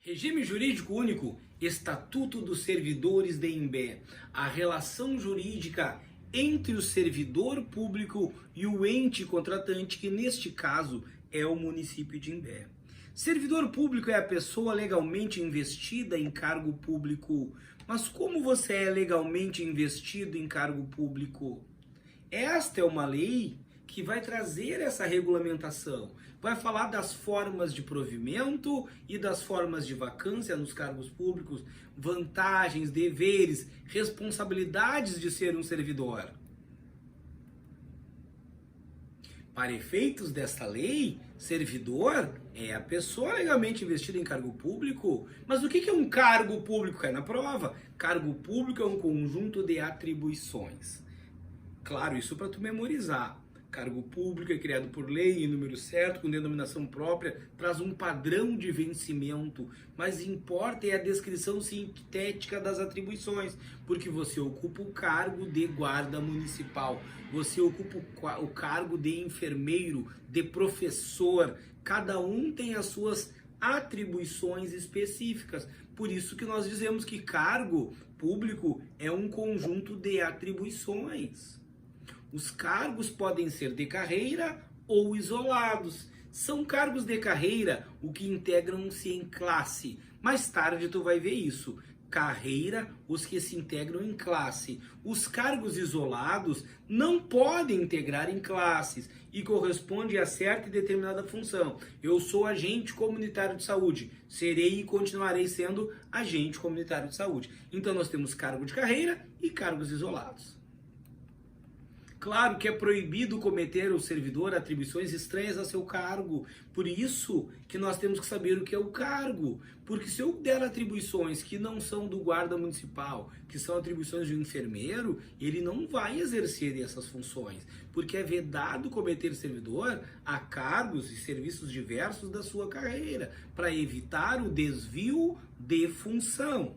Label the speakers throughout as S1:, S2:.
S1: Regime jurídico único, Estatuto dos Servidores de Imbé. A relação jurídica entre o servidor público e o ente contratante, que neste caso é o município de Imbé. Servidor público é a pessoa legalmente investida em cargo público. Mas como você é legalmente investido em cargo público? Esta é uma lei que vai trazer essa regulamentação. Vai falar das formas de provimento e das formas de vacância nos cargos públicos, vantagens, deveres, responsabilidades de ser um servidor. Para efeitos desta lei, servidor é a pessoa legalmente investida em cargo público. Mas o que é um cargo público? Cai na prova. Cargo público é um conjunto de atribuições. Claro, isso para tu memorizar. Cargo público é criado por lei, em número certo, com denominação própria, traz um padrão de vencimento, mas importa é a descrição sintética das atribuições, porque você ocupa o cargo de guarda municipal, você ocupa o cargo de enfermeiro, de professor, cada um tem as suas atribuições específicas. Por isso que nós dizemos que cargo público é um conjunto de atribuições. Os cargos podem ser de carreira ou isolados. São cargos de carreira o que integram-se em classe. Mais tarde tu vai ver isso. Carreira, os que se integram em classe. Os cargos isolados não podem integrar em classes e correspondem a certa e determinada função. Eu sou agente comunitário de saúde. Serei e continuarei sendo agente comunitário de saúde. Então nós temos cargo de carreira e cargos isolados. Claro que é proibido cometer o servidor atribuições estranhas a seu cargo. Por isso que nós temos que saber o que é o cargo. Porque se eu der atribuições que não são do guarda municipal, que são atribuições de um enfermeiro, ele não vai exercer essas funções. Porque é vedado cometer servidor a cargos e serviços diversos da sua carreira, para evitar o desvio de função.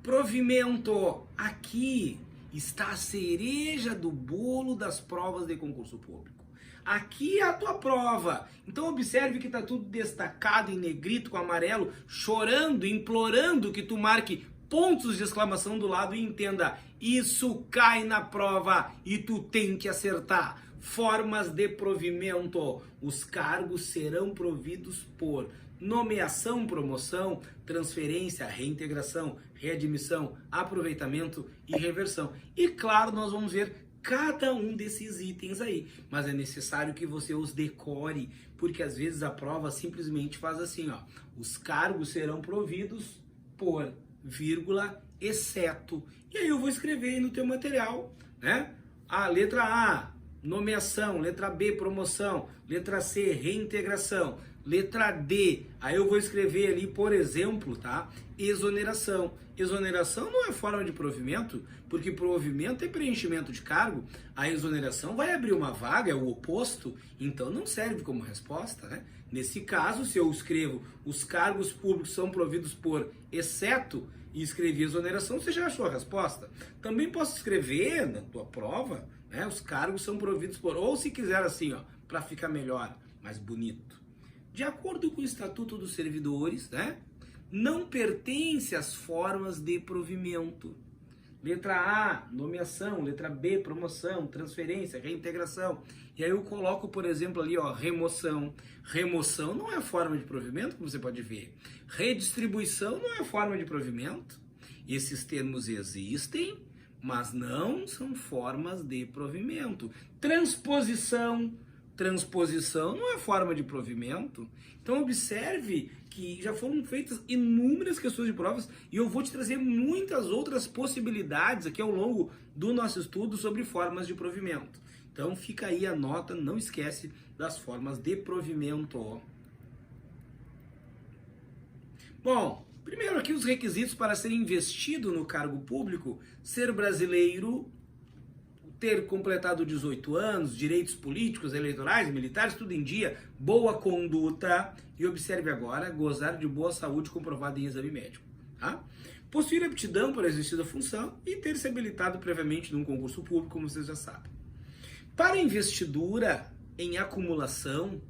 S1: Provimento. Aqui está a cereja do bolo das provas de concurso público. Aqui é a tua prova. Então observe que está tudo destacado em negrito com amarelo, chorando, implorando que tu marque pontos de exclamação do lado e entenda, isso cai na prova e tu tem que acertar. Formas de provimento. Os cargos serão providos por nomeação, promoção, transferência, reintegração, readmissão, aproveitamento e reversão. E claro, nós vamos ver cada um desses itens aí, mas é necessário que você os decore, porque às vezes a prova simplesmente faz assim, ó, os cargos serão providos por, vírgula, exceto. E aí eu vou escrever aí no teu material, né? A letra A, nomeação, letra B, promoção, letra C, reintegração, letra D, aí eu vou escrever ali, por exemplo, tá? Exoneração. Exoneração não é forma de provimento, porque provimento é preenchimento de cargo. A exoneração vai abrir uma vaga, é o oposto, então não serve como resposta, né? Nesse caso, se eu escrevo os cargos públicos são providos por exceto e escrevi exoneração, você já achou a resposta. Também posso escrever na tua prova, né? Os cargos são providos por, ou se quiser assim, ó, para ficar melhor, mais bonito. De acordo com o Estatuto dos Servidores, né, não pertence às formas de provimento. Letra A, nomeação. Letra B, promoção, transferência, reintegração. E aí eu coloco, por exemplo, ali, ó, remoção. Remoção não é forma de provimento, como você pode ver. Redistribuição não é forma de provimento. Esses termos existem, mas não são formas de provimento. Transposição. Transposição não é forma de provimento. Então observe que já foram feitas inúmeras questões de provas e eu vou te trazer muitas outras possibilidades aqui ao longo do nosso estudo sobre formas de provimento. Então fica aí a nota, não esquece das formas de provimento. Bom, primeiro aqui os requisitos para ser investido no cargo público: ser brasileiro, ter completado 18 anos, direitos políticos, eleitorais, militares, tudo em dia, boa conduta e, observe agora, gozar de boa saúde comprovada em exame médico. Tá? Possuir aptidão para exercer a função e ter se habilitado previamente num concurso público, como vocês já sabem. Para investidura em acumulação,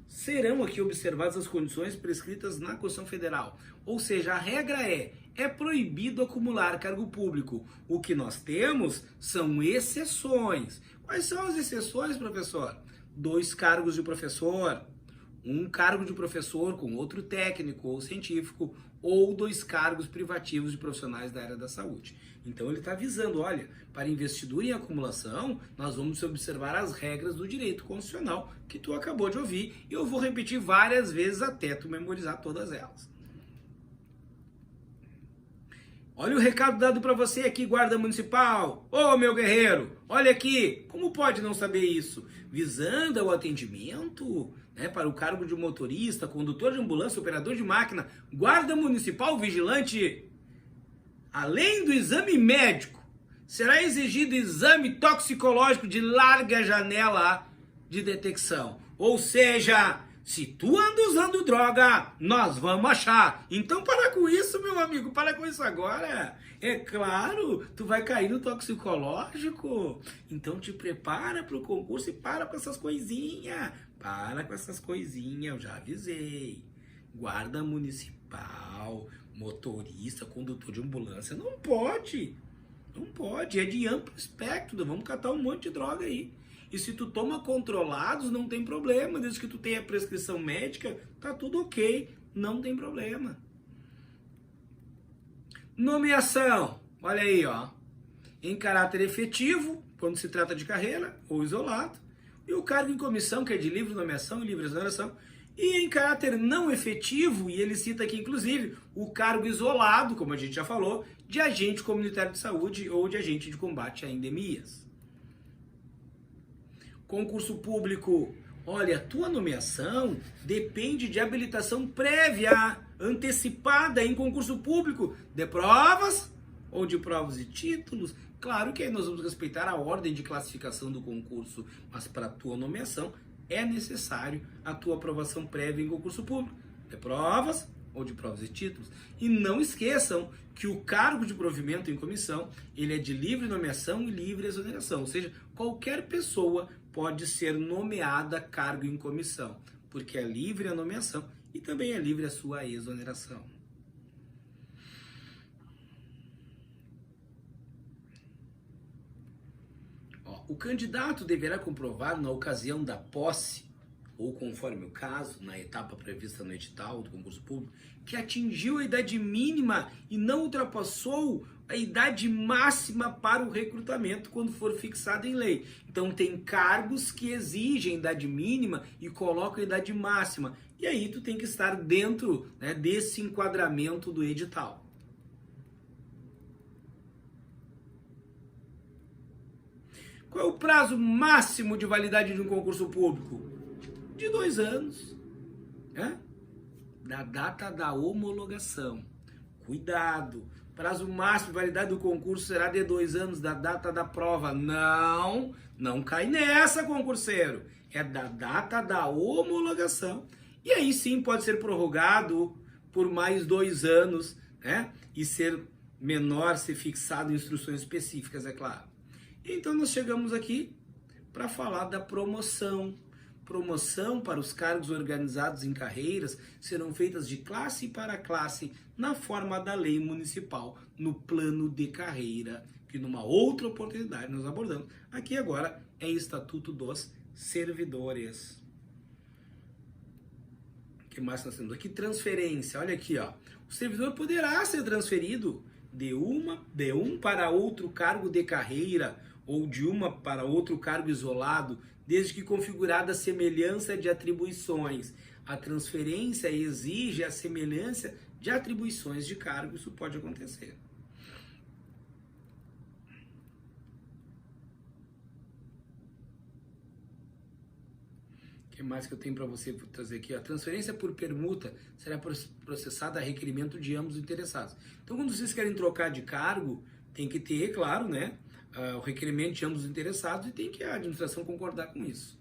S1: serão aqui observadas as condições prescritas na Constituição Federal. Ou seja, a regra é proibido acumular cargo público. O que nós temos são exceções. Quais são as exceções, professor? 2 cargos de professor, 1 cargo de professor com outro técnico ou científico, ou 2 cargos privativos de profissionais da área da saúde. Então ele está avisando, olha, para investidura em acumulação, nós vamos observar as regras do direito constitucional que tu acabou de ouvir, e eu vou repetir várias vezes até tu memorizar todas elas. Olha o recado dado para você aqui, guarda municipal. Ô, meu guerreiro, olha aqui. Como pode não saber isso? Visando ao atendimento, né, para o cargo de motorista, condutor de ambulância, operador de máquina, guarda municipal, vigilante. Além do exame médico, será exigido exame toxicológico de larga janela de detecção. Ou seja, se tu anda usando droga, nós vamos achar. Então para com isso, meu amigo, para com isso agora. É claro, tu vai cair no toxicológico. Então te prepara para o concurso e para com essas coisinhas. Para com essas coisinhas, eu já avisei. Guarda municipal, motorista, condutor de ambulância, não pode. Não pode, é de amplo espectro, vamos catar um monte de droga aí. E se tu toma controlados, não tem problema. Desde que tu tenha prescrição médica, tá tudo ok. Não tem problema. Nomeação. Olha aí, ó. Em caráter efetivo, quando se trata de carreira, ou isolado. E o cargo em comissão, que é de livre nomeação e livre exoneração. E em caráter não efetivo, e ele cita aqui, inclusive, o cargo isolado, como a gente já falou, de agente comunitário de saúde ou de agente de combate a endemias. Concurso público, olha, tua nomeação depende de habilitação prévia, antecipada em concurso público, de provas ou de provas e títulos. Claro que aí nós vamos respeitar a ordem de classificação do concurso, mas para a tua nomeação é necessário a tua aprovação prévia em concurso público, de provas ou de provas e títulos. E não esqueçam que o cargo de provimento em comissão, ele é de livre nomeação e livre exoneração, ou seja, qualquer pessoa pode ser nomeada cargo em comissão, porque é livre a nomeação e também é livre a sua exoneração. O candidato deverá comprovar na ocasião da posse, ou conforme o caso, na etapa prevista no edital do concurso público, que atingiu a idade mínima e não ultrapassou a idade máxima para o recrutamento quando for fixado em lei. Então tem cargos que exigem idade mínima e colocam a idade máxima. E aí tu tem que estar dentro, né, desse enquadramento do edital. Qual é o prazo máximo de validade de um concurso público? De 2 anos, né? Da data da homologação. Cuidado, prazo máximo de validade do concurso será de 2 anos da data da prova. Não cai nessa, concurseiro. É da data da homologação. E aí sim pode ser prorrogado por mais 2 anos, né? E ser menor, ser fixado em instruções específicas, é claro. Então nós chegamos aqui para falar da promoção. Promoção para os cargos organizados em carreiras serão feitas de classe para classe na forma da lei municipal, no plano de carreira, que numa outra oportunidade nós abordamos. Aqui agora é Estatuto dos Servidores. O que mais nós temos aqui? Transferência. Olha aqui, ó. O servidor poderá ser transferido de um para outro cargo de carreira ou de uma para outro cargo isolado, desde que configurada a semelhança de atribuições. A transferência exige a semelhança de atribuições de cargo, isso pode acontecer. O que mais que eu tenho para você trazer aqui? A transferência por permuta será processada a requerimento de ambos os interessados. Então, quando vocês querem trocar de cargo, tem que ter, claro, né, o requerimento de ambos os interessados e tem que a administração concordar com isso.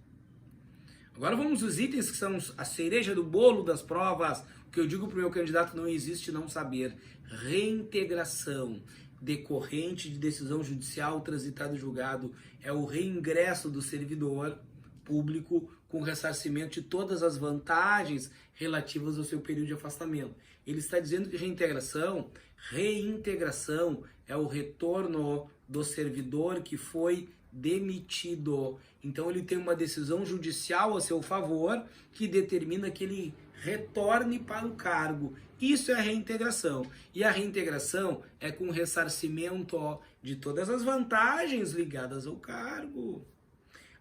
S1: Agora vamos aos itens que são a cereja do bolo das provas. O que eu digo para o meu candidato: não existe não saber. Reintegração decorrente de decisão judicial transitada em julgado é o reingresso do servidor, público com ressarcimento de todas as vantagens relativas ao seu período de afastamento. Ele está dizendo que reintegração é o retorno do servidor que foi demitido. Então ele tem uma decisão judicial a seu favor que determina que ele retorne para o cargo. Isso é a reintegração. E a reintegração é com ressarcimento de todas as vantagens ligadas ao cargo.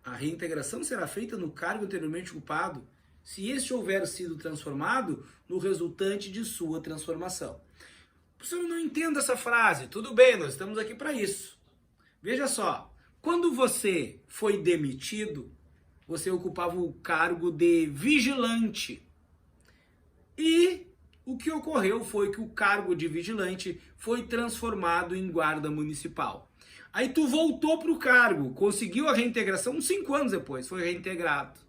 S1: A reintegração será feita no cargo anteriormente ocupado, se este houver sido transformado no resultante de sua transformação. Professor, eu não entendo essa frase. Tudo bem, nós estamos aqui para isso. Veja só, quando você foi demitido, você ocupava o cargo de vigilante. E o que ocorreu foi que o cargo de vigilante foi transformado em guarda municipal. Aí tu voltou para o cargo, conseguiu a reintegração uns 5 anos depois, foi reintegrado.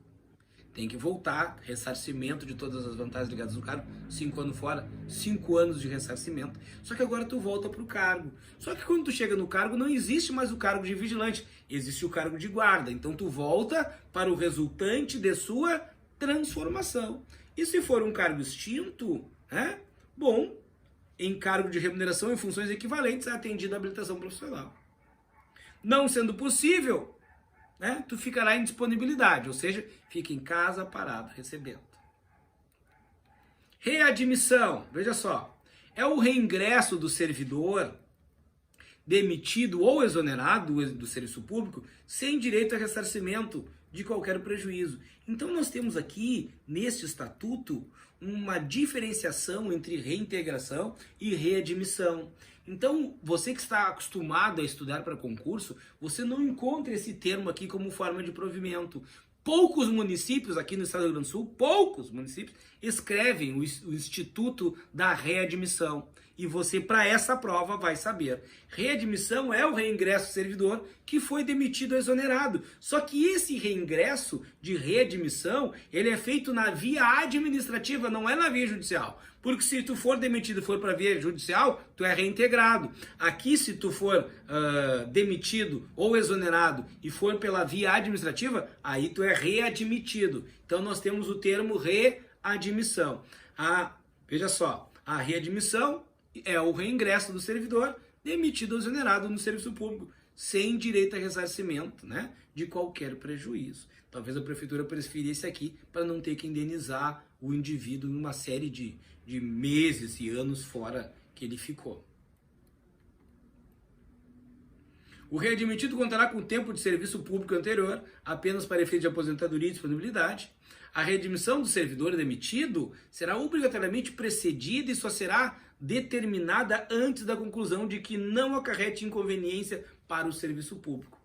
S1: Tem que voltar, ressarcimento de todas as vantagens ligadas ao cargo, 5 anos fora, 5 anos de ressarcimento. Só que agora tu volta para o cargo. Só que quando tu chega no cargo, não existe mais o cargo de vigilante, existe o cargo de guarda. Então tu volta para o resultante de sua transformação. E se for um cargo extinto, né? Bom, em cargo de remuneração em funções equivalentes é atendida a habilitação profissional. Não sendo possível, né, tu ficará em disponibilidade, ou seja, fica em casa parado, recebendo. Readmissão, veja só, é o reingresso do servidor demitido ou exonerado do serviço público sem direito a ressarcimento de qualquer prejuízo. Então nós temos aqui, neste estatuto, uma diferenciação entre reintegração e readmissão. Então, você que está acostumado a estudar para concurso, você não encontra esse termo aqui como forma de provimento. Poucos municípios aqui no estado do Rio Grande do Sul, poucos municípios, escrevem o Instituto da Readmissão. E você, para essa prova, vai saber. Readmissão é o reingresso do servidor que foi demitido ou exonerado. Só que esse reingresso de readmissão, ele é feito na via administrativa, não é na via judicial. Porque se tu for demitido e for para a via judicial, tu é reintegrado. Aqui, se tu for demitido ou exonerado e for pela via administrativa, aí tu é readmitido. Então nós temos o termo readmissão. Veja só, a readmissão é o reingresso do servidor demitido ou exonerado no serviço público, sem direito a ressarcimento, né, de qualquer prejuízo. Talvez a prefeitura preferisse aqui para não ter que indenizar o indivíduo em uma série de meses e anos fora que ele ficou. O readmitido contará com o tempo de serviço público anterior, apenas para efeito de aposentadoria e disponibilidade. A readmissão do servidor demitido será obrigatoriamente precedida e só será determinada antes da conclusão de que não acarrete inconveniência para o serviço público.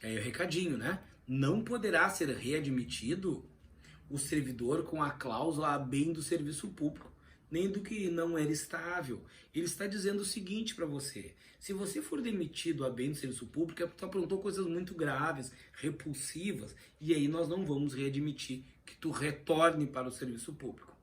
S1: E aí o recadinho, né? Não poderá ser readmitido o servidor com a cláusula a bem do serviço público, nem do que não era estável. Ele está dizendo o seguinte para você: se você for demitido a bem do serviço público, é porque tu aprontou coisas muito graves, repulsivas, e aí nós não vamos readmitir que tu retorne para o serviço público.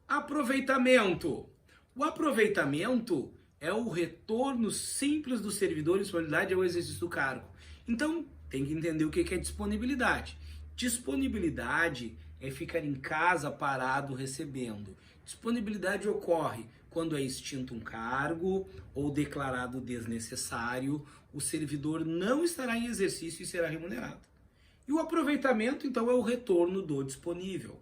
S1: Aproveitamento. O aproveitamento é o retorno simples do servidor em disponibilidade ao exercício do cargo. Então, tem que entender o que é disponibilidade. Disponibilidade é ficar em casa parado recebendo. Disponibilidade ocorre quando é extinto um cargo ou declarado desnecessário, o servidor não estará em exercício e será remunerado. E o aproveitamento, então, é o retorno do disponível.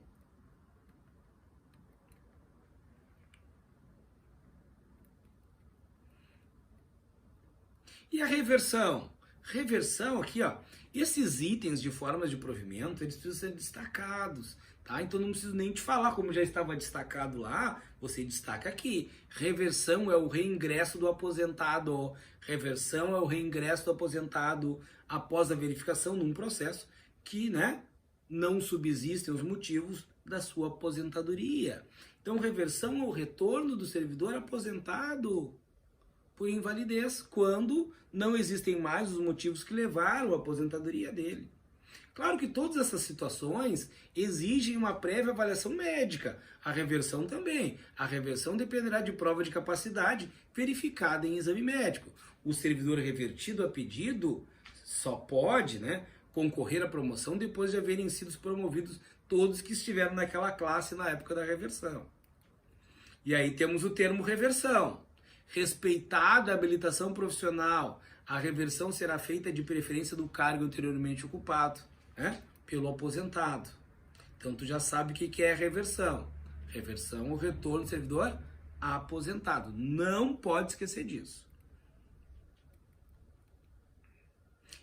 S1: E a reversão? Reversão aqui, ó, esses itens de formas de provimento, eles precisam ser destacados, tá? Então não preciso nem te falar, como já estava destacado lá, você destaca aqui. Reversão é o reingresso do aposentado. Reversão é o reingresso do aposentado após a verificação num processo que, né, não subsistem os motivos da sua aposentadoria. Então reversão é o retorno do servidor aposentado por invalidez, quando não existem mais os motivos que levaram à aposentadoria dele. Claro que todas essas situações exigem uma prévia avaliação médica. A reversão também. A reversão dependerá de prova de capacidade verificada em exame médico. O servidor revertido a pedido só pode, né, concorrer à promoção depois de haverem sido promovidos todos que estiveram naquela classe na época da reversão. E aí temos o termo reversão. Respeitada a habilitação profissional, a reversão será feita de preferência do cargo anteriormente ocupado, né, pelo aposentado. Então tu já sabe o que é reversão. Reversão, o retorno do servidor aposentado. Não pode esquecer disso.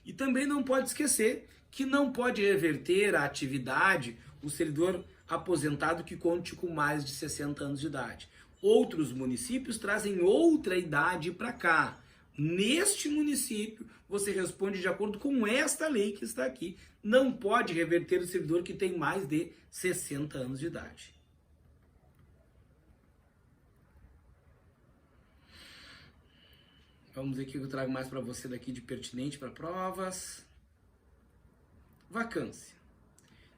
S1: E também não pode esquecer que não pode reverter a atividade o servidor aposentado que conte com mais de 60 anos de idade. Outros municípios trazem outra idade para cá. Neste município, você responde de acordo com esta lei que está aqui. Não pode reverter o servidor que tem mais de 60 anos de idade. Vamos ver o que eu trago mais para você daqui de pertinente para provas. Vacância.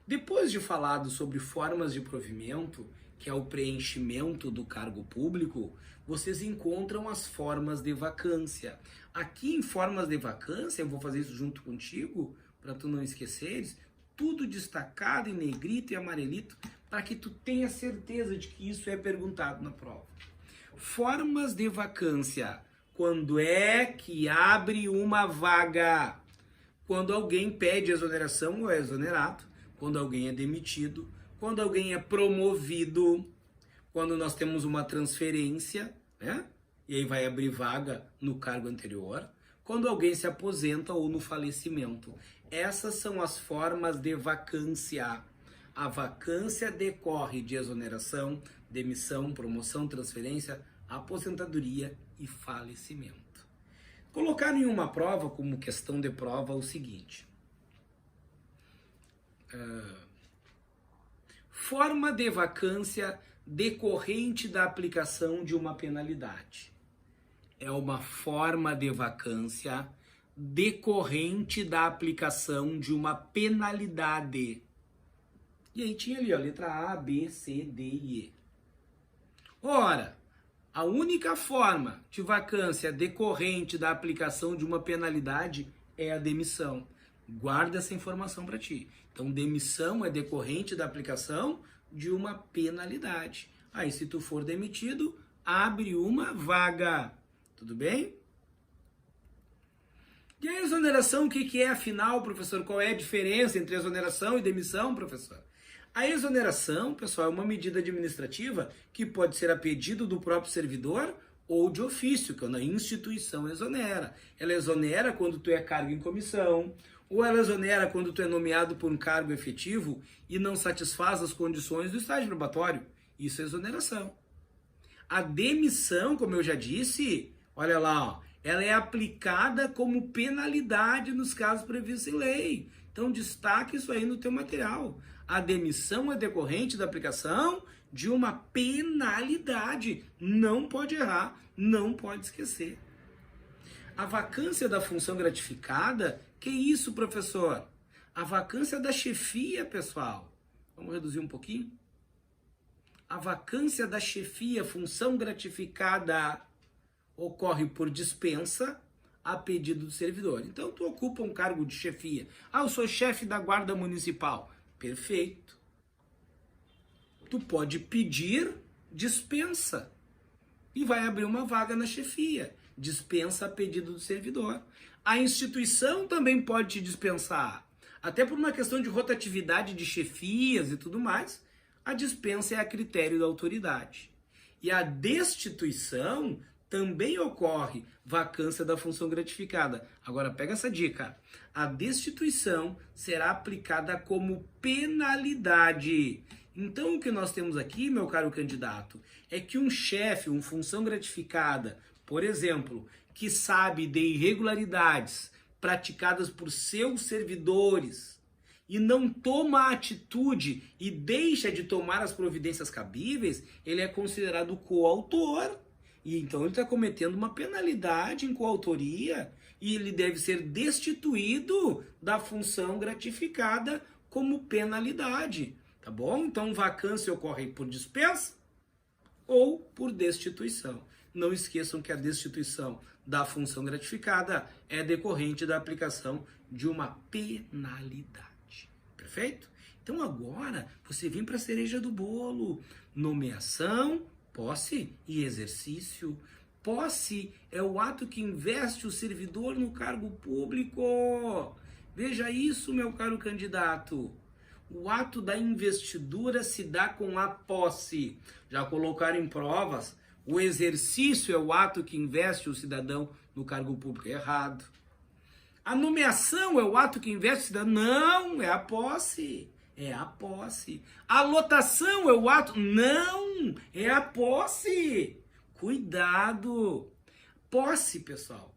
S1: Depois de falado sobre formas de provimento, que é o preenchimento do cargo público, vocês encontram as formas de vacância. Aqui em formas de vacância, eu vou fazer isso junto contigo, para tu não esqueceres, tudo destacado em negrito e amarelito, para que tu tenha certeza de que isso é perguntado na prova. Formas de vacância. Quando é que abre uma vaga? Quando alguém pede exoneração ou é exonerado, quando alguém é demitido, quando alguém é promovido, quando nós temos uma transferência, né? E aí vai abrir vaga no cargo anterior, quando alguém se aposenta ou no falecimento. Essas são as formas de vacância. A vacância decorre de exoneração, demissão, promoção, transferência, aposentadoria e falecimento. Colocaram em uma prova, como questão de prova, o seguinte. Forma de vacância decorrente da aplicação de uma penalidade. É uma forma de vacância decorrente da aplicação de uma penalidade. E aí tinha ali, ó, letra A, B, C, D e E. Ora, a única forma de vacância decorrente da aplicação de uma penalidade é a demissão. Guarda essa informação para ti. Então, demissão é decorrente da aplicação de uma penalidade. Aí, se tu for demitido, abre uma vaga. Tudo bem? E a exoneração, o que é afinal, professor? Qual é a diferença entre exoneração e demissão, professor? A exoneração, pessoal, é uma medida administrativa que pode ser a pedido do próprio servidor ou de ofício, quando a instituição exonera. Ela exonera quando tu é cargo em comissão, ou ela exonera quando tu é nomeado por um cargo efetivo e não satisfaz as condições do estágio probatório. Isso é exoneração. A demissão, como eu já disse, olha lá, ó, ela é aplicada como penalidade nos casos previstos em lei. Então destaque isso aí no teu material. A demissão é decorrente da aplicação de uma penalidade. Não pode errar, não pode esquecer. A vacância da função gratificada, que isso, professor? A vacância da chefia, pessoal. Vamos reduzir um pouquinho? A vacância da chefia, função gratificada, ocorre por dispensa a pedido do servidor. Então, tu ocupa um cargo de chefia. Ah, eu sou chefe da guarda municipal. Perfeito. Tu pode pedir dispensa e vai abrir uma vaga na chefia. Dispensa a pedido do servidor. A instituição também pode te dispensar. Até por uma questão de rotatividade de chefias e tudo mais, a dispensa é a critério da autoridade. E a destituição também ocorre vacância da função gratificada. Agora pega essa dica. A destituição será aplicada como penalidade. Então o que nós temos aqui, meu caro candidato, é que um chefe, uma função gratificada, por exemplo, que sabe de irregularidades praticadas por seus servidores e não toma atitude e deixa de tomar as providências cabíveis, ele é considerado coautor. E então ele está cometendo uma penalidade em coautoria e ele deve ser destituído da função gratificada como penalidade, tá bom? Então vacância ocorre por dispensa ou por destituição. Não esqueçam que a destituição da função gratificada é decorrente da aplicação de uma penalidade. Perfeito? Então agora você vem para a cereja do bolo. Nomeação, posse e exercício. Posse é o ato que investe o servidor no cargo público. Veja isso, meu caro candidato. O ato da investidura se dá com a posse. Já colocaram em provas, o exercício é o ato que investe o cidadão no cargo público. Errado. A nomeação é o ato que investe o cidadão. Não, é a posse. É a posse. A lotação é o ato. Não, é a posse. Cuidado. Posse, pessoal,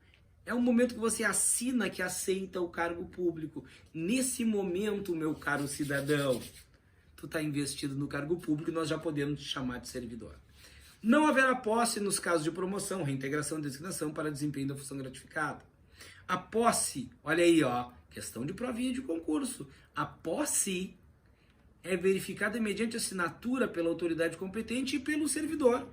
S1: é o momento que você assina que aceita o cargo público. Nesse momento, meu caro cidadão, tu está investido no cargo público e nós já podemos te chamar de servidor. Não haverá posse nos casos de promoção, reintegração e designação para desempenho da função gratificada. A posse, olha aí, ó, questão de provinha de concurso. A posse é verificada mediante assinatura pela autoridade competente e pelo servidor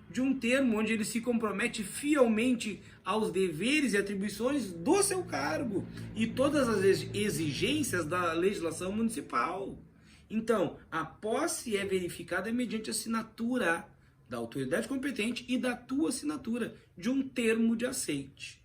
S1: de um termo onde ele se compromete fielmente aos deveres e atribuições do seu cargo e todas as exigências da legislação municipal. Então, a posse é verificada mediante assinatura da autoridade competente e da tua assinatura de um termo de aceite.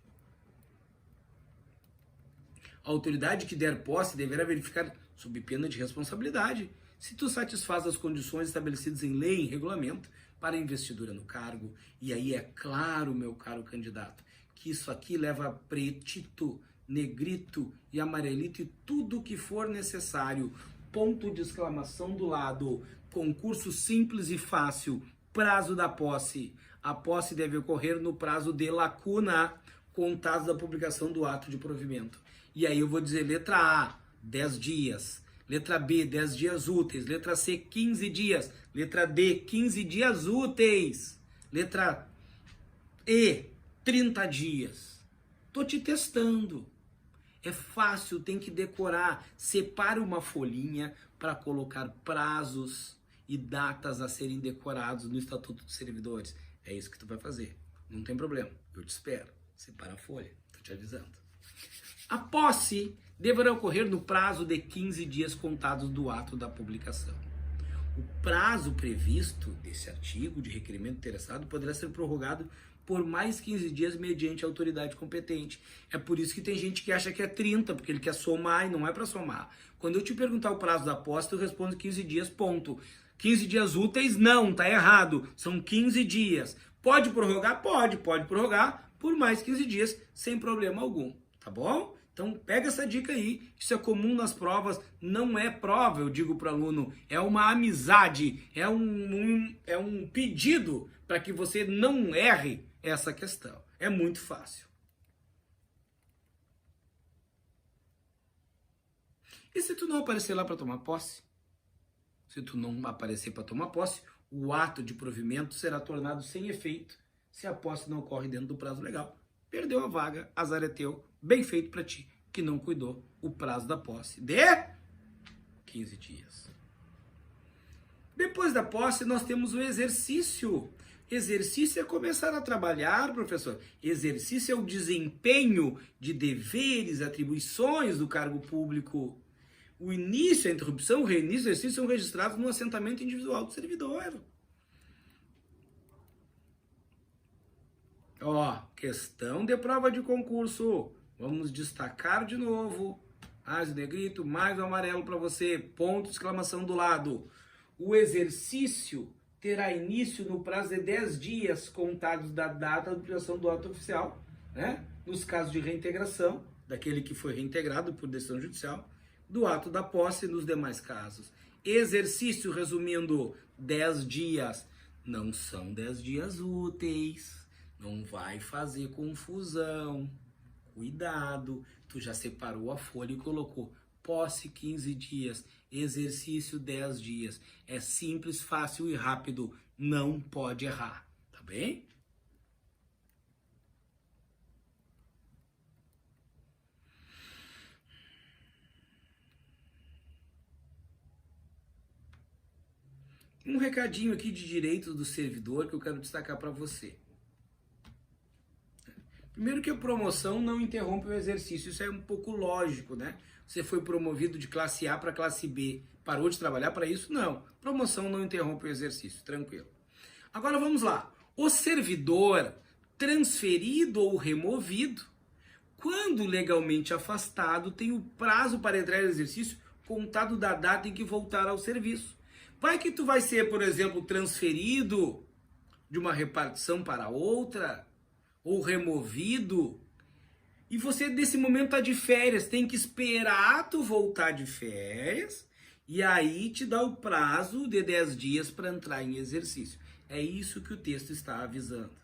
S1: A autoridade que der posse deverá verificar, sob pena de responsabilidade, se tu satisfaz as condições estabelecidas em lei e em regulamento para a investidura no cargo. E aí é claro, meu caro candidato, que isso aqui leva pretito, negrito e amarelito e tudo que for necessário. Ponto de exclamação do lado. Concurso simples e fácil. Prazo da posse. A posse deve ocorrer no prazo de lacuna, contado da publicação do ato de provimento. E aí eu vou dizer letra A, 10 dias. Letra B, 10 dias úteis. Letra C, 15 dias. Letra D, 15 dias úteis. Letra E, 30 dias. Tô te testando. É fácil, tem que decorar. Separe uma folhinha para colocar prazos e datas a serem decorados no Estatuto dos Servidores. É isso que tu vai fazer. Não tem problema. Eu te espero. Separa a folha. Tô te avisando. A posse deverá ocorrer no prazo de 15 dias contados do ato da publicação. O prazo previsto desse artigo de requerimento interessado poderá ser prorrogado por mais 15 dias mediante a autoridade competente. É por isso que tem gente que acha que é 30, porque ele quer somar e não é para somar. Quando eu te perguntar o prazo da posse, tu responde 15 dias, ponto. 15 dias úteis, não, tá errado. São 15 dias. Pode prorrogar? Pode prorrogar por mais 15 dias, sem problema algum, tá bom? Então pega essa dica aí, isso é comum nas provas, não é prova, eu digo para o aluno, é uma amizade, é um pedido para que você não erre essa questão. É muito fácil. E se tu não aparecer lá para tomar posse? Se tu não aparecer para tomar posse, o ato de provimento será tornado sem efeito se a posse não ocorre dentro do prazo legal. Perdeu a vaga, azar é teu, bem feito para ti, que não cuidou o prazo da posse de 15 dias. Depois da posse, nós temos o exercício. Exercício é começar a trabalhar, professor. Exercício é o desempenho de deveres, atribuições do cargo público. O início, a interrupção, o reinício do exercício são registrados no assentamento individual do servidor. Ó, questão de prova de concurso. Vamos destacar de novo. Mais o negrito, mais o amarelo para você. Ponto de exclamação do lado. O exercício terá início no prazo de 10 dias contados da data da publicação do ato oficial, né? Nos casos de reintegração, daquele que foi reintegrado por decisão judicial, do ato da posse e nos demais casos. Exercício, resumindo, 10 dias. Não são 10 dias úteis. Não vai fazer confusão. Cuidado. Tu já separou a folha e colocou posse 15 dias, exercício 10 dias. É simples, fácil e rápido. Não pode errar. Tá bem? Um recadinho aqui de direitos do servidor que eu quero destacar para você. Primeiro que a promoção não interrompe o exercício, isso é um pouco lógico, né? Você foi promovido de classe A para classe B, parou de trabalhar para isso? Não. Promoção não interrompe o exercício, tranquilo. Agora vamos lá. O servidor transferido ou removido, quando legalmente afastado, tem o prazo para entrar no exercício contado da data em que voltar ao serviço. Vai que tu vai ser, por exemplo, transferido de uma repartição para outra, ou removido, e você nesse momento está de férias, tem que esperar tu voltar de férias, e aí te dá o prazo de 10 dias para entrar em exercício. É isso que o texto está avisando.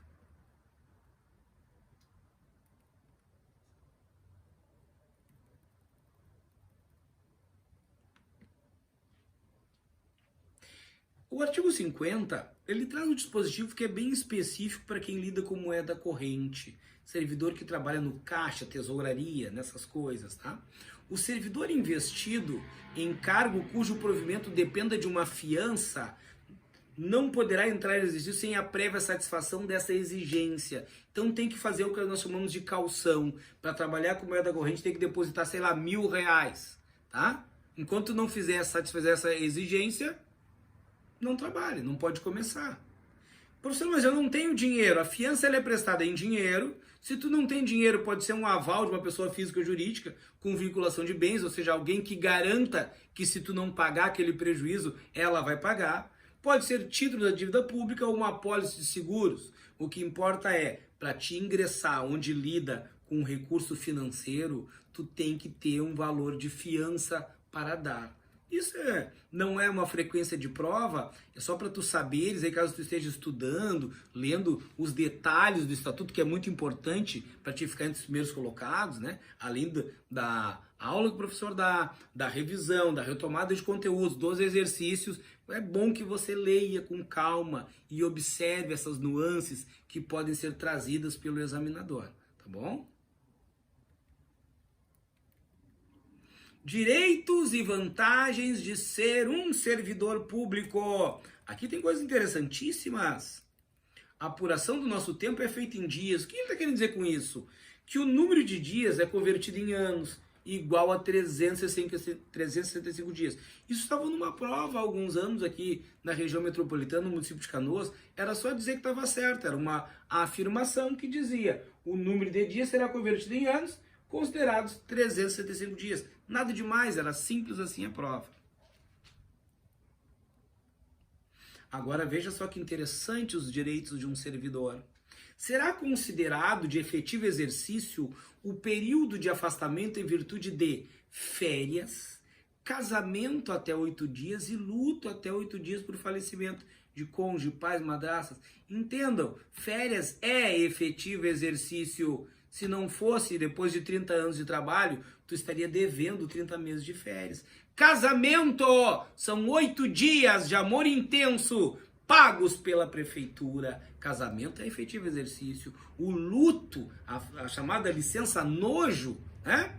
S1: O artigo 50, ele traz um dispositivo que é bem específico para quem lida com moeda corrente, servidor que trabalha no caixa, tesouraria, nessas coisas, tá? O servidor investido em cargo cujo provimento dependa de uma fiança não poderá entrar em exercício sem a prévia satisfação dessa exigência. Então tem que fazer o que nós chamamos de calção. Para trabalhar com moeda corrente tem que depositar, sei lá, R$1.000, tá? Enquanto não satisfazer essa exigência, não trabalha, não pode começar. Professor, mas eu não tenho dinheiro. A fiança ela é prestada em dinheiro. Se tu não tem dinheiro, pode ser um aval de uma pessoa física ou jurídica com vinculação de bens, ou seja, alguém que garanta que se tu não pagar aquele prejuízo, ela vai pagar. Pode ser título da dívida pública ou uma apólice de seguros. O que importa é, para te ingressar onde lida com recurso financeiro, tu tem que ter um valor de fiança para dar. Isso não é uma frequência de prova, é só para tu saberes, aí caso tu esteja estudando, lendo os detalhes do estatuto, que é muito importante para te ficar entre os primeiros colocados, né? Além da aula que o professor dá, da revisão, da retomada de conteúdos, dos exercícios, é bom que você leia com calma e observe essas nuances que podem ser trazidas pelo examinador, tá bom? Direitos e vantagens de ser um servidor público. Aqui tem coisas interessantíssimas. A apuração do nosso tempo é feita em dias. O que ele está querendo dizer com isso? Que o número de dias é convertido em anos, igual a 365 dias. Isso estava numa prova há alguns anos aqui na região metropolitana, no município de Canoas. Era só dizer que estava certo. Era uma afirmação que dizia o número de dias será convertido em anos, considerados 365 dias. Nada demais, era simples assim a prova. Agora veja só que interessante os direitos de um servidor. Será considerado de efetivo exercício o período de afastamento em virtude de férias, casamento até 8 dias e luto até 8 dias por falecimento de cônjuge, pais, madrastas. Entendam, férias é efetivo exercício. Se não fosse, depois de 30 anos de trabalho, tu estaria devendo 30 meses de férias. Casamento! São 8 dias de amor intenso, pagos pela prefeitura. Casamento é efetivo exercício. O luto, a chamada licença nojo, né?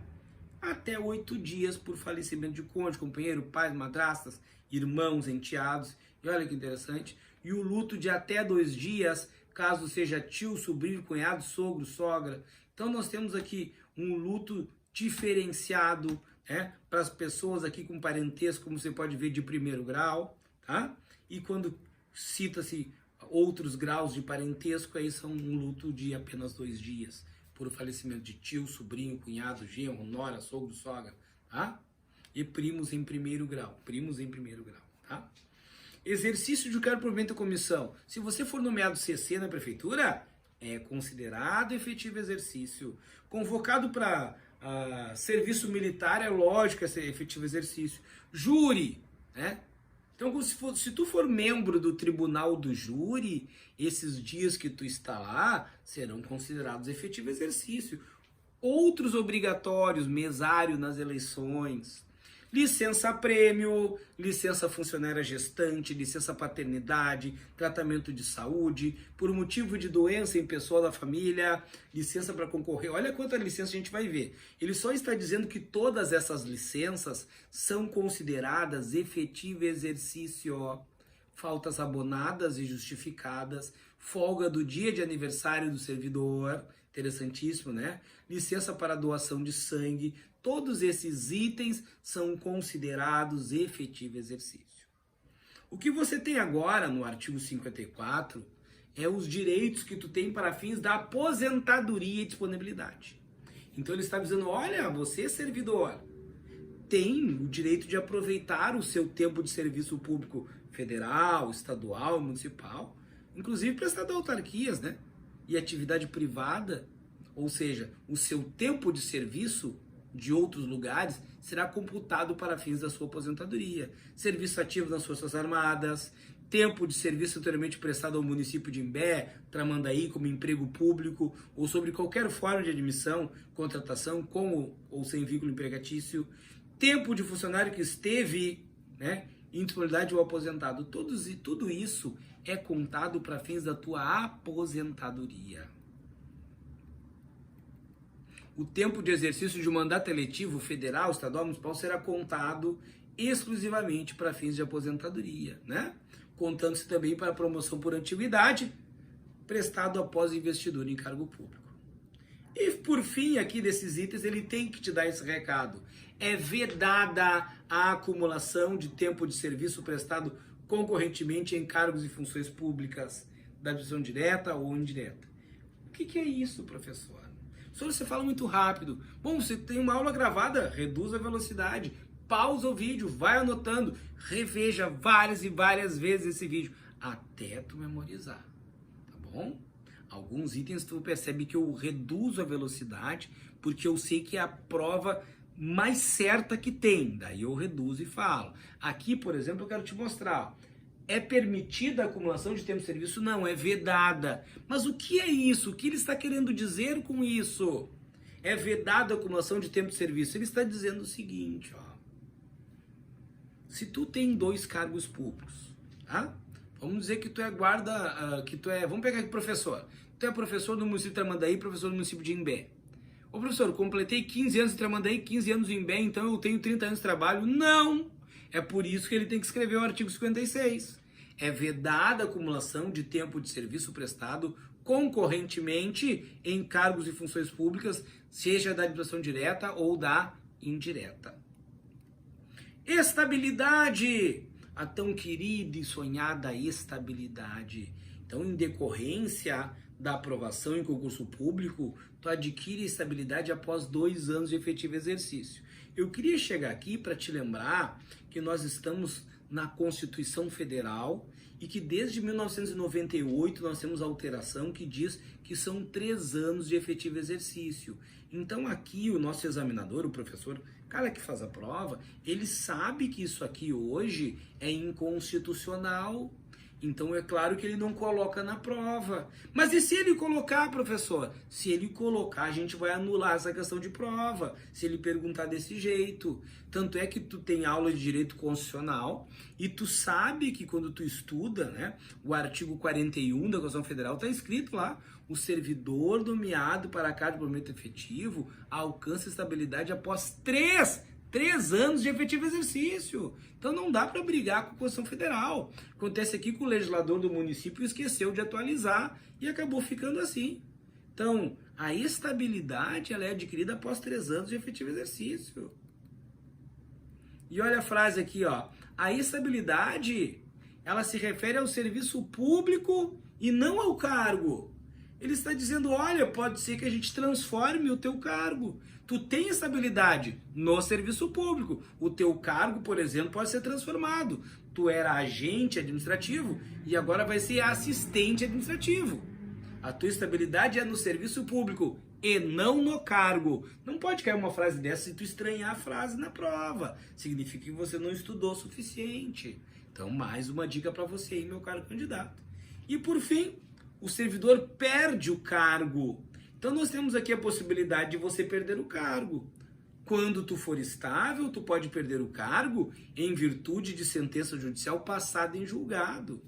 S1: Até 8 dias por falecimento de cônjuge, companheiro, pais, madrastas, irmãos, enteados. E olha que interessante. E o luto de até 2 dias, caso seja tio, sobrinho, cunhado, sogro, sogra. Então nós temos aqui um luto diferenciado, né, para as pessoas aqui com parentesco, como você pode ver, de 1º grau, tá? E quando cita-se outros graus de parentesco, aí são um luto de apenas 2 dias, por falecimento de tio, sobrinho, cunhado, genro, nora, sogro, sogra, tá? E primos em 1º grau, tá? Exercício de cargo provimento da comissão. Se você for nomeado CC na prefeitura, é considerado efetivo exercício. Convocado para serviço militar, é lógico que é efetivo exercício. Júri, né? Então, se tu for membro do tribunal do júri, esses dias que tu está lá serão considerados efetivo exercício. Outros obrigatórios, mesário nas eleições, licença-prêmio, licença funcionária gestante, licença paternidade, tratamento de saúde, por motivo de doença em pessoa da família, licença para concorrer. Olha quanta licença a gente vai ver. Ele só está dizendo que todas essas licenças são consideradas efetivo exercício. faltas abonadas e justificadas, folga do dia de aniversário do servidor, interessantíssimo, né? Licença para doação de sangue, todos esses itens são considerados efetivo exercício. O que você tem agora no artigo 54 é os direitos que tu tem para fins da aposentadoria e disponibilidade. Então ele está dizendo, olha, você servidor, tem o direito de aproveitar o seu tempo de serviço público federal, estadual, municipal, inclusive prestado a autarquias, né? E atividade privada, ou seja, o seu tempo de serviço de outros lugares será computado para fins da sua aposentadoria. Serviço ativo nas Forças Armadas, tempo de serviço anteriormente prestado ao município de Imbé, Tramandaí, como emprego público, ou sobre qualquer forma de admissão, contratação com ou sem vínculo empregatício, tempo de funcionário que esteve, né, em disponibilidade ou aposentado. Tudo isso é contado para fins da tua aposentadoria. O tempo de exercício de um mandato eletivo federal, estadual, municipal será contado exclusivamente para fins de aposentadoria, né? Contando-se também para promoção por antiguidade, prestado após investidura em cargo público. E por fim, aqui desses itens, ele tem que te dar esse recado. É vedada a acumulação de tempo de serviço prestado concorrentemente em cargos e funções públicas, da divisão direta ou indireta. O que é isso, professor? Senhor, você fala muito rápido. Bom, você tem uma aula gravada, reduz a velocidade, pausa o vídeo, vai anotando, reveja várias e várias vezes esse vídeo, até tu memorizar, tá bom? Alguns itens tu percebe que eu reduzo a velocidade, porque eu sei que é a prova mais certa que tem, daí eu reduzo e falo. Aqui, por exemplo, eu quero te mostrar, ó. É permitida a acumulação de tempo de serviço? Não, é vedada. Mas o que é isso? O que ele está querendo dizer com isso? É vedada a acumulação de tempo de serviço. Ele está dizendo o seguinte, ó. Se tu tem 2 cargos públicos, tá? Vamos dizer que tu é guarda, vamos pegar aqui professor. Tu é professor do município de Tramandaí, professor do município de Imbé. Ô professor, completei 15 anos em Tramandaí, 15 anos em Imbé, então eu tenho 30 anos de trabalho. Não! É por isso que ele tem que escrever o artigo 56. É vedada a acumulação de tempo de serviço prestado concorrentemente em cargos e funções públicas, seja da administração direta ou da indireta. Estabilidade! A tão querida e sonhada estabilidade. Então, em decorrência da aprovação em concurso público, tu adquire estabilidade após 2 anos de efetivo exercício. Eu queria chegar aqui para te lembrar que nós estamos na Constituição Federal e que desde 1998 nós temos a alteração que diz que são 3 anos de efetivo exercício. Então aqui o nosso examinador, o professor, cara que faz a prova, ele sabe que isso aqui hoje é inconstitucional. Então é claro que ele não coloca na prova. Mas e se ele colocar, professor? Se ele colocar, a gente vai anular essa questão de prova, se ele perguntar desse jeito. Tanto é que tu tem aula de direito constitucional e tu sabe que quando tu estuda, né, o artigo 41 da Constituição Federal está escrito lá, o servidor nomeado para cargo de provimento efetivo alcança estabilidade após 3 anos de efetivo exercício. Então não dá para brigar com a Constituição Federal. Acontece aqui que o legislador do município esqueceu de atualizar e acabou ficando assim. Então, a estabilidade ela é adquirida após 3 anos de efetivo exercício. E olha a frase aqui, ó. A estabilidade, ela se refere ao serviço público e não ao cargo. Ele está dizendo, olha, pode ser que a gente transforme o teu cargo. Tu tem estabilidade no serviço público. O teu cargo, por exemplo, pode ser transformado. Tu era agente administrativo e agora vai ser assistente administrativo. A tua estabilidade é no serviço público e não no cargo. Não pode cair uma frase dessa se tu estranhar a frase na prova. Significa que você não estudou o suficiente. Então, mais uma dica para você aí, meu caro candidato. E por fim, o servidor perde o cargo. Então nós temos aqui a possibilidade de você perder o cargo. Quando tu for estável, tu pode perder o cargo em virtude de sentença judicial passada em julgado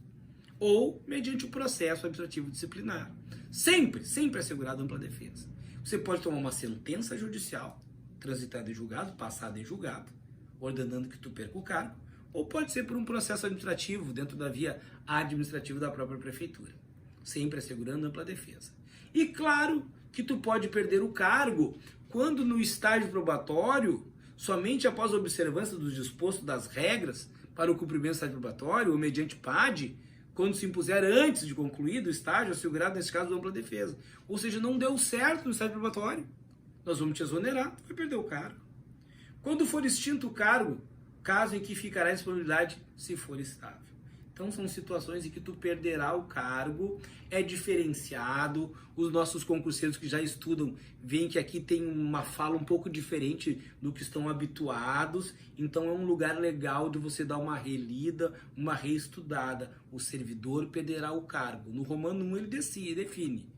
S1: ou mediante o processo administrativo disciplinar. Sempre assegurado ampla defesa. Você pode tomar uma sentença judicial transitada em julgado, passada em julgado, ordenando que tu perca o cargo, ou pode ser por um processo administrativo dentro da via administrativa da própria prefeitura, sempre assegurando ampla defesa. E claro que tu pode perder o cargo quando no estágio probatório, somente após a observância do disposto das regras para o cumprimento do estágio probatório, ou mediante PAD, quando se impuser antes de concluído o estágio, assegurado nesse caso ampla defesa. Ou seja, não deu certo no estágio probatório, nós vamos te exonerar, tu vai perder o cargo. Quando for extinto o cargo, caso em que ficará em disponibilidade se for estável. Então são situações em que tu perderá o cargo, é diferenciado, os nossos concurseiros que já estudam veem que aqui tem uma fala um pouco diferente do que estão habituados, então é um lugar legal de você dar uma relida, uma reestudada. O servidor perderá o cargo. No Romano 1 ele define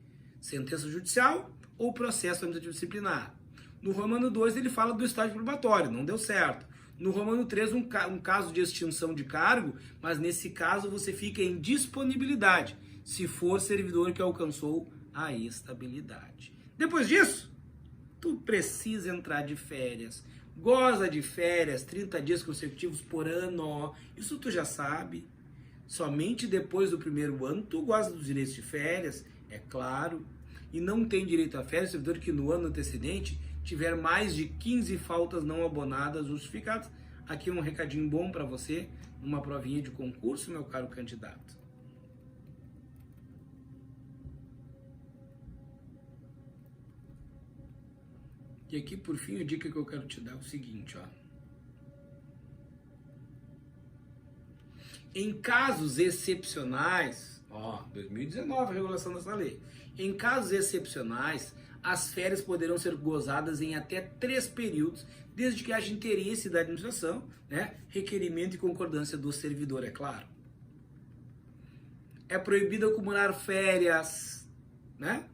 S1: sentença judicial ou processo administrativo disciplinar. No Romano 2 ele fala do estágio probatório, não deu certo. No Romano 3, um caso de extinção de cargo, mas nesse caso você fica em disponibilidade, se for servidor que alcançou a estabilidade. Depois disso, tu precisa entrar de férias. Goza de férias, 30 dias consecutivos por ano, isso tu já sabe. Somente depois do primeiro ano tu goza dos direitos de férias, é claro. E não tem direito a férias, servidor que no ano antecedente tiver mais de 15 faltas não abonadas justificadas. Aqui um recadinho bom para você, numa provinha de concurso, meu caro candidato. E aqui, por fim, a dica que eu quero te dar é o seguinte, ó. Em casos excepcionais, 2019 a regulação dessa lei. Em casos excepcionais, as férias poderão ser gozadas em até 3 períodos, desde que haja interesse da administração, né? Requerimento e concordância do servidor, é claro. É proibido acumular férias, né?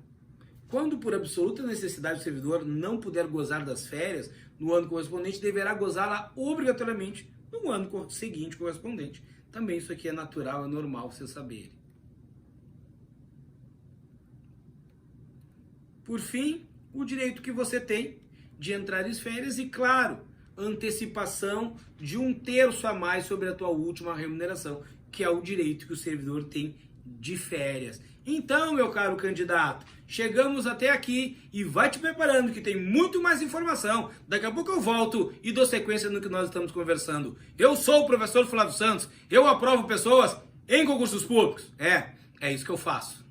S1: Quando por absoluta necessidade o servidor não puder gozar das férias no ano correspondente, deverá gozá-la obrigatoriamente no ano seguinte correspondente. Também isso aqui é natural, é normal vocês saberem. Por fim, o direito que você tem de entrar em férias e, claro, antecipação de 1/3 a mais sobre a tua última remuneração, que é o direito que o servidor tem de férias. Então, meu caro candidato, chegamos até aqui e vai te preparando que tem muito mais informação. Daqui a pouco eu volto e dou sequência no que nós estamos conversando. Eu sou o professor Flávio Santos, eu aprovo pessoas em concursos públicos. É isso que eu faço.